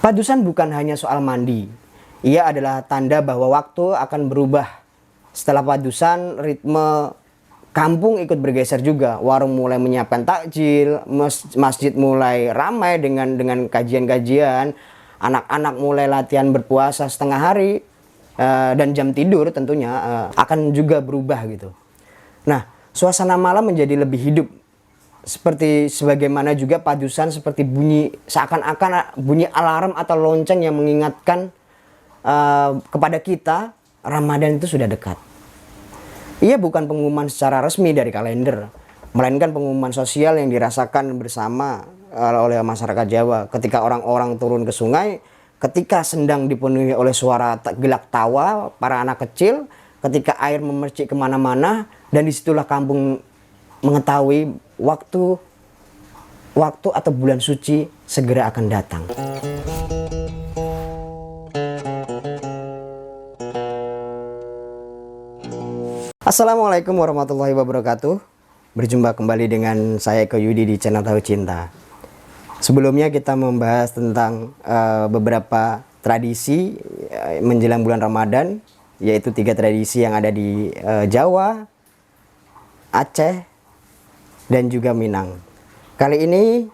Padusan bukan hanya soal mandi. Ia adalah tanda bahwa waktu akan berubah. Setelah padusan, ritme kampung ikut bergeser juga. Warung mulai menyiapkan takjil, masjid mulai ramai dengan kajian-kajian, anak-anak mulai latihan berpuasa setengah hari, dan jam tidur tentunya akan juga berubah gitu. Nah, suasana malam menjadi lebih hidup. Seperti sebagaimana juga padusan seperti bunyi seakan-akan bunyi alarm atau lonceng yang mengingatkan kepada kita Ramadan itu sudah dekat. Ia bukan pengumuman secara resmi dari kalender, melainkan pengumuman sosial yang dirasakan bersama oleh masyarakat Jawa. Ketika orang-orang turun ke sungai, ketika sendang dipenuhi oleh suara gelak tawa para anak kecil, ketika air memercik kemana-mana, dan disitulah kampung mengetahui waktu atau bulan suci segera akan datang. Assalamualaikum warahmatullahi wabarakatuh. Berjumpa kembali dengan saya Eko Yudi di channel Tahu Cinta. Sebelumnya kita membahas tentang beberapa tradisi menjelang bulan Ramadan, yaitu 3 tradisi yang ada di Jawa, Aceh, dan juga Minang. Kali ini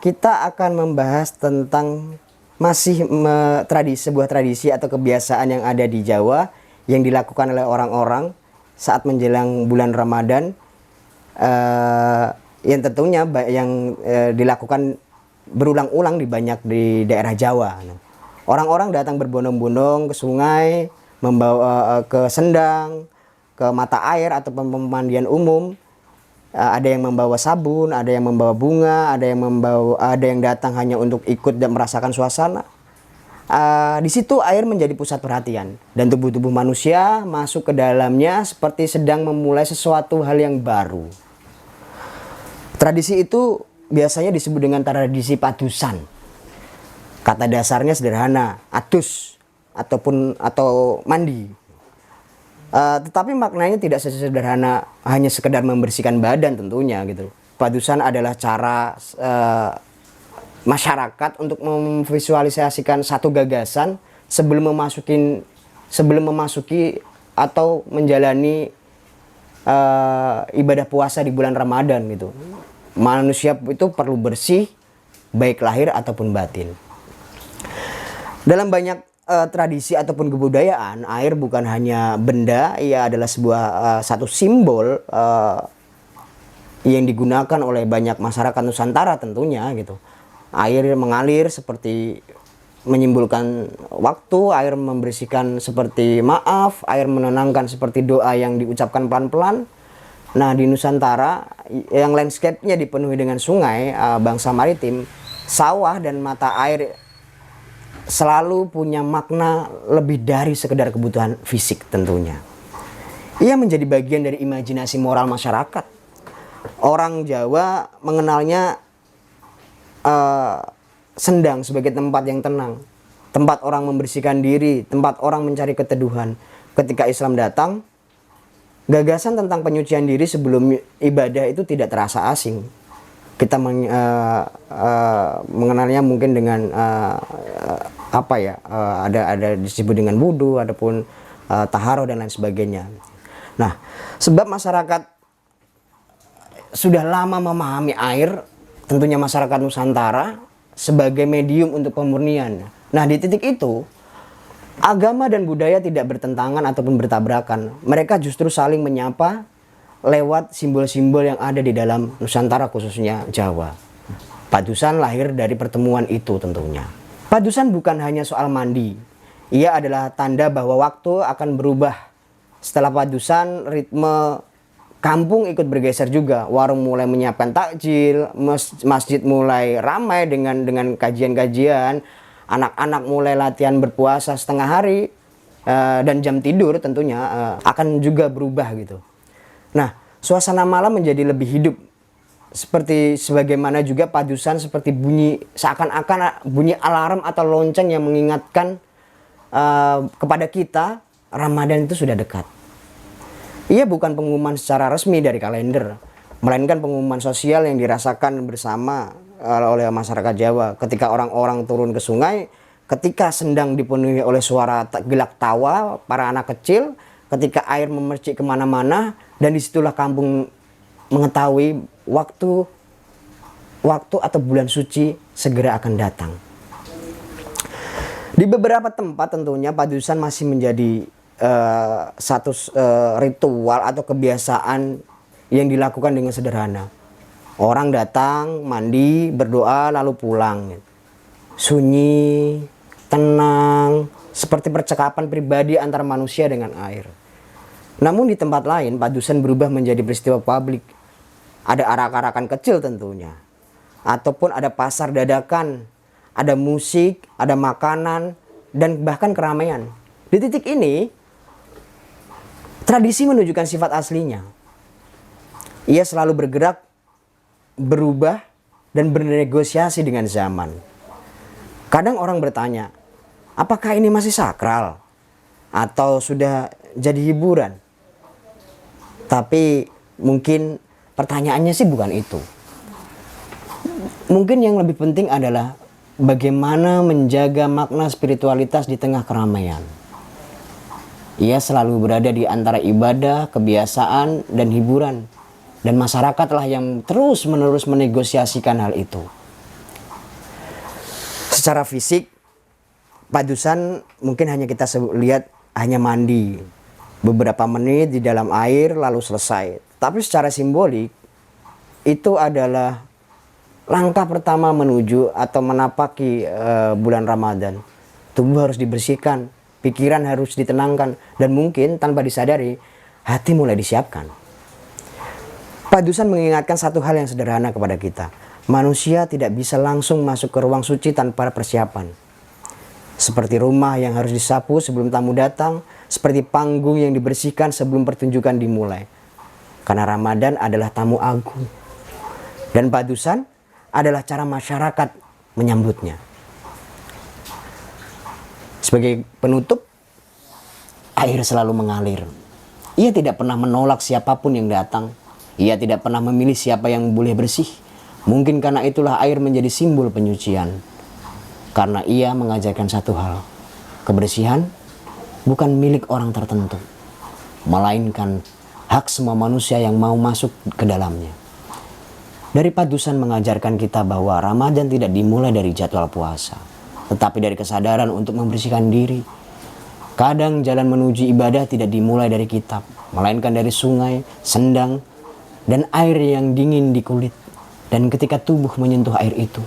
kita akan membahas tentang sebuah tradisi atau kebiasaan yang ada di Jawa yang dilakukan oleh orang-orang saat menjelang bulan Ramadan, yang tentunya dilakukan berulang-ulang di daerah Jawa. Orang-orang datang berbondong-bondong ke sungai, membawa ke sendang, ke mata air atau pemandian umum. Ada yang membawa sabun, ada yang membawa bunga, ada yang datang hanya untuk ikut dan merasakan suasana. Di situ air menjadi pusat perhatian dan tubuh-tubuh manusia masuk ke dalamnya seperti sedang memulai sesuatu hal yang baru. Tradisi itu biasanya disebut dengan tradisi padusan. Kata dasarnya sederhana, adus atau mandi. Tetapi maknanya tidak sesederhana hanya sekedar membersihkan badan tentunya gitu. Padusan adalah cara masyarakat untuk memvisualisasikan satu gagasan sebelum memasuki atau menjalani ibadah puasa di bulan Ramadan gitu. Manusia itu perlu bersih baik lahir ataupun batin. Dalam banyak tradisi ataupun kebudayaan, air bukan hanya benda, ia adalah satu simbol yang digunakan oleh banyak masyarakat Nusantara tentunya gitu. Air mengalir seperti menyimbolkan waktu, air membersihkan seperti maaf, air menenangkan seperti doa yang diucapkan pelan-pelan. Nah, di Nusantara yang landscape-nya dipenuhi dengan sungai, bangsa maritim, sawah dan mata air selalu punya makna lebih dari sekedar kebutuhan fisik tentunya. Ia menjadi bagian dari imajinasi moral masyarakat. Orang Jawa mengenalnya sendang sebagai tempat yang tenang, tempat orang membersihkan diri, tempat orang mencari keteduhan. Ketika Islam datang, gagasan tentang penyucian diri sebelum ibadah itu tidak terasa asing. Kita mengenalnya mungkin dengan ada disebut dengan wudu, adapun taharoh dan lain sebagainya. Nah, sebab masyarakat sudah lama memahami air, tentunya masyarakat Nusantara sebagai medium untuk pemurnian. Nah, di titik itu agama dan budaya tidak bertentangan ataupun bertabrakan. Mereka justru saling menyapa lewat simbol-simbol yang ada di dalam Nusantara, khususnya Jawa. Padusan lahir dari pertemuan itu tentunya. Padusan bukan hanya soal mandi. Ia adalah tanda bahwa waktu akan berubah. Setelah padusan, ritme kampung ikut bergeser juga. Warung mulai menyiapkan takjil, masjid mulai ramai dengan kajian-kajian, anak-anak mulai latihan berpuasa setengah hari, dan jam tidur tentunya akan juga berubah gitu. Nah, suasana malam menjadi lebih hidup. Seperti sebagaimana juga padusan seperti seakan-akan bunyi alarm atau lonceng yang mengingatkan kepada kita Ramadan itu sudah dekat. Ia bukan pengumuman secara resmi dari kalender, melainkan pengumuman sosial yang dirasakan bersama oleh masyarakat Jawa. Ketika orang-orang turun ke sungai, ketika sendang dipenuhi oleh suara gelak tawa para anak kecil, ketika air memercik kemana-mana, dan disitulah kampung mengetahui waktu atau bulan suci segera akan datang. Di beberapa tempat tentunya padusan masih menjadi satu ritual atau kebiasaan yang dilakukan dengan sederhana. Orang datang, mandi, berdoa, lalu pulang. Sunyi, tenang, seperti percakapan pribadi antara manusia dengan air. Namun di tempat lain, padusan berubah menjadi peristiwa publik. Ada arak-arakan kecil tentunya. Ataupun ada pasar dadakan, ada musik, ada makanan, dan bahkan keramaian. Di titik ini, tradisi menunjukkan sifat aslinya. Ia selalu bergerak, berubah, dan bernegosiasi dengan zaman. Kadang orang bertanya, apakah ini masih sakral? Atau sudah jadi hiburan? Tapi mungkin pertanyaannya sih bukan itu. Mungkin yang lebih penting adalah bagaimana menjaga makna spiritualitas di tengah keramaian. Ia selalu berada di antara ibadah, kebiasaan, dan hiburan. Dan masyarakatlah yang terus-menerus menegosiasikan hal itu. Secara fisik, padusan mungkin hanya kita lihat hanya mandi beberapa menit di dalam air lalu selesai. Tapi secara simbolik, itu adalah langkah pertama menuju atau menapaki bulan Ramadan. Tubuh harus dibersihkan, pikiran harus ditenangkan, dan mungkin tanpa disadari, hati mulai disiapkan. Padusan mengingatkan satu hal yang sederhana kepada kita. Manusia tidak bisa langsung masuk ke ruang suci tanpa persiapan. Seperti rumah yang harus disapu sebelum tamu datang, seperti panggung yang dibersihkan sebelum pertunjukan dimulai. Karena Ramadan adalah tamu agung. Dan padusan adalah cara masyarakat menyambutnya. Sebagai penutup, air selalu mengalir. Ia tidak pernah menolak siapapun yang datang. Ia tidak pernah memilih siapa yang boleh bersih. Mungkin karena itulah air menjadi simbol penyucian. Karena ia mengajarkan satu hal. Kebersihan bukan milik orang tertentu, melainkan hak semua manusia yang mau masuk ke dalamnya. Dari padusan mengajarkan kita bahwa Ramadan tidak dimulai dari jadwal puasa, tetapi dari kesadaran untuk membersihkan diri. Kadang jalan menuju ibadah tidak dimulai dari kitab, melainkan dari sungai, sendang, dan air yang dingin di kulit. Dan ketika tubuh menyentuh air itu,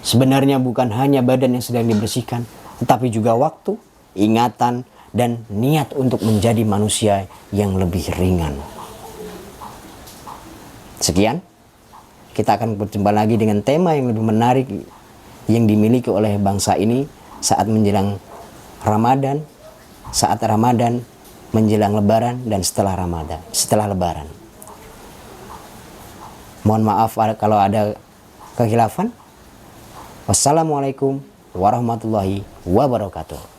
sebenarnya bukan hanya badan yang sedang dibersihkan, tetapi juga waktu, ingatan, dan niat untuk menjadi manusia yang lebih ringan. Sekian. Kita akan berjumpa lagi dengan tema yang lebih menarik yang dimiliki oleh bangsa ini saat menjelang Ramadan, saat Ramadan, menjelang Lebaran, dan setelah Ramadan, setelah Lebaran. Mohon maaf kalau ada kekhilafan. Wassalamualaikum warahmatullahi wabarakatuh.